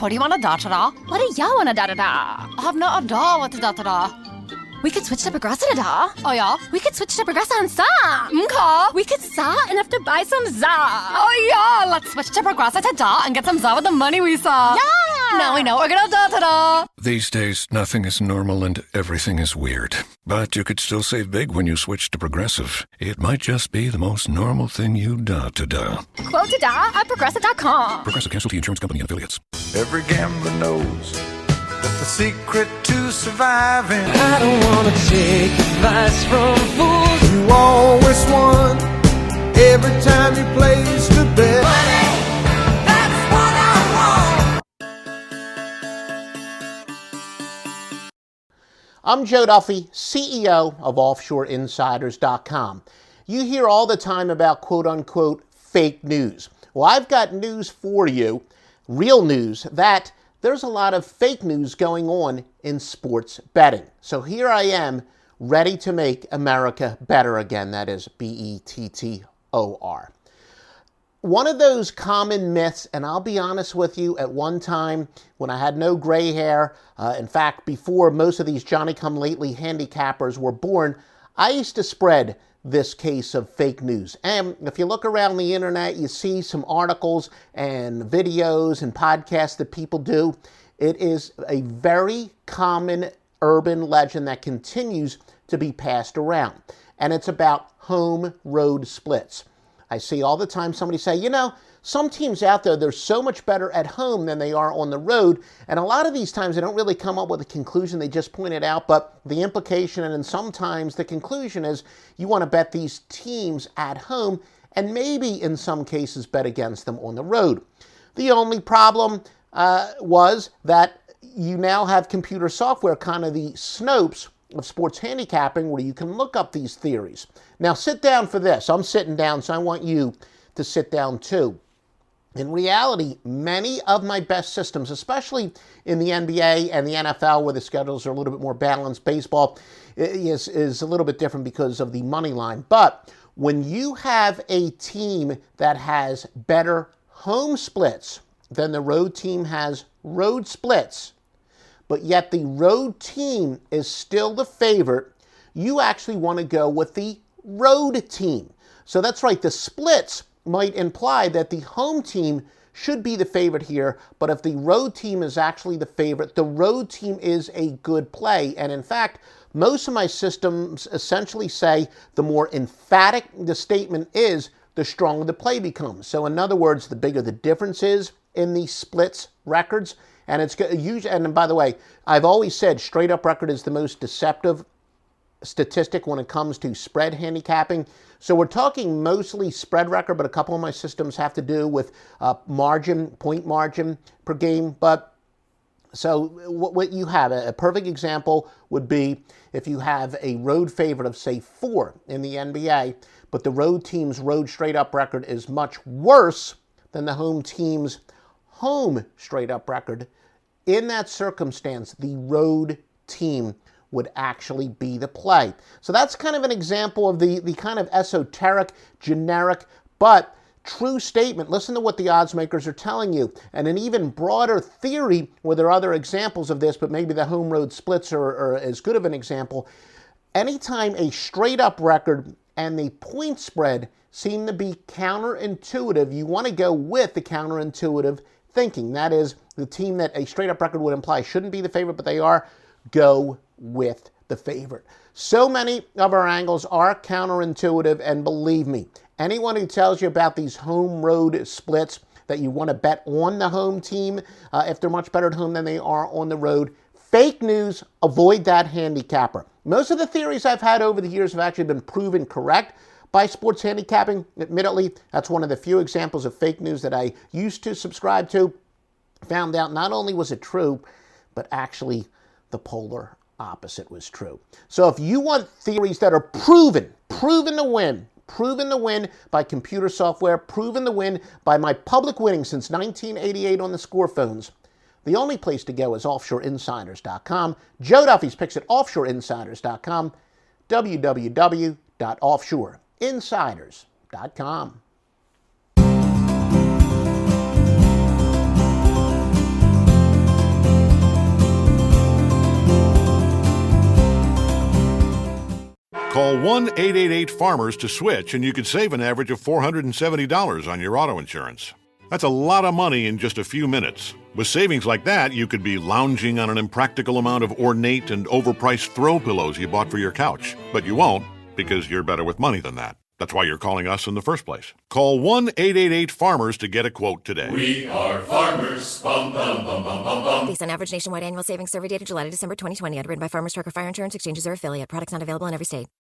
What do you want to da-da-da? What do y'all want to da-da-da? I have no idea what to da-da-da. We could switch to Progressive da. Oh, yeah? We could switch to Progressive on sa. Okay. We could sa enough to buy some za. Oh, yeah. Let's switch to Progressive to da and get some za with the money we saw. Yeah. Now we know we're gonna da-da-da. These days, nothing is normal and everything is weird. But you could still save big when you switch to Progressive. It might just be the most normal thing you da-da-da. Quote to da at Progressive.com. Progressive Casualty Insurance Company and Affiliates. Every gambler knows that the secret to surviving, I don't wanna take advice from fools. you always won every time you placed a bet. That's what I want. I'm Joe Duffy, CEO of OffshoreInsiders.com. You hear all the time about quote-unquote fake news. Well, I've got news for you, real news, that there's a lot of fake news going on in sports betting. So here I am, ready to make America better again. That is Bettor. One of those common myths, and I'll be honest with you, at one time when I had no gray hair, in fact, before most of these Johnny-come-lately handicappers were born, I used to spread this case of fake news. And if you look around the internet, you see some articles and videos and podcasts that people do. It is a very common urban legend that continues to be passed around. And it's about home road splits. I see all the time somebody say, you know, some teams out there, they're so much better at home than they are on the road. And a lot of these times they don't really come up with a conclusion. They just point it out. But the implication and then sometimes the conclusion is you want to bet these teams at home and maybe in some cases bet against them on the road. The only problem was that you now have computer software, kind of the Snopes of sports handicapping, where you can look up these theories. Now sit down for this. I'm sitting down, so I want you to sit down too. In reality, many of my best systems, especially in the NBA and the NFL, where the schedules are a little bit more balanced, baseball is a little bit different because of the money line. But when you have a team that has better home splits than the road team has road splits, but yet the road team is still the favorite, you actually want to go with the road team. So that's right, the splits might imply that the home team should be the favorite here, but if the road team is actually the favorite, the road team is a good play. And in fact, most of my systems essentially say the more emphatic the statement is, the stronger the play becomes. So in other words, the bigger the difference is in the splits records. And it's usually, and by the way, I've always said straight up record is the most deceptive statistic when it comes to spread handicapping. So we're talking mostly spread record, but a couple of my systems have to do with margin, point margin per game. But so what you have, a perfect example would be if you have a road favorite of, say, 4 in the NBA, but the road team's road straight up record is much worse than the home team's home straight up record. In that circumstance, the road team would actually be the play. So that's kind of an example of the kind of esoteric, generic, but true statement. Listen to what the odds makers are telling you. And an even broader theory, where there are other examples of this, but maybe the home road splits are as good of an example. Anytime a straight up record and the point spread seem to be counterintuitive, you want to go with the counterintuitive thinking. That is, the team that a straight up record would imply shouldn't be the favorite, but they are, go with the favorite. So many of our angles are counterintuitive, and believe me, anyone who tells you about these home road splits, that you want to bet on the home team if they're much better at home than they are on the road, fake news. Avoid that handicapper. Most of the theories I've had over the years have actually been proven correct by sports handicapping. Admittedly, that's one of the few examples of fake news that I used to subscribe to. Found out not only was it true, but actually the polar opposite was true. So if you want theories that are proven to win by computer software, proven to win by my public winning since 1988 on the score phones, the only place to go is offshoreinsiders.com. Joe Duffy's picks at offshoreinsiders.com, www.offshoreinsiders.com. Call 1-888-FARMERS to switch, and you could save an average of $470 on your auto insurance. That's a lot of money in just a few minutes. With savings like that, you could be lounging on an impractical amount of ornate and overpriced throw pillows you bought for your couch. But you won't, because you're better with money than that. That's why you're calling us in the first place. Call 1-888-FARMERS to get a quote today. We are farmers. Bum, bum, bum, bum, bum, bum. Based on average nationwide annual savings survey data July to December 2020. Underwritten by Farmers Trucker Fire Insurance Exchanges or affiliate. Products not available in every state.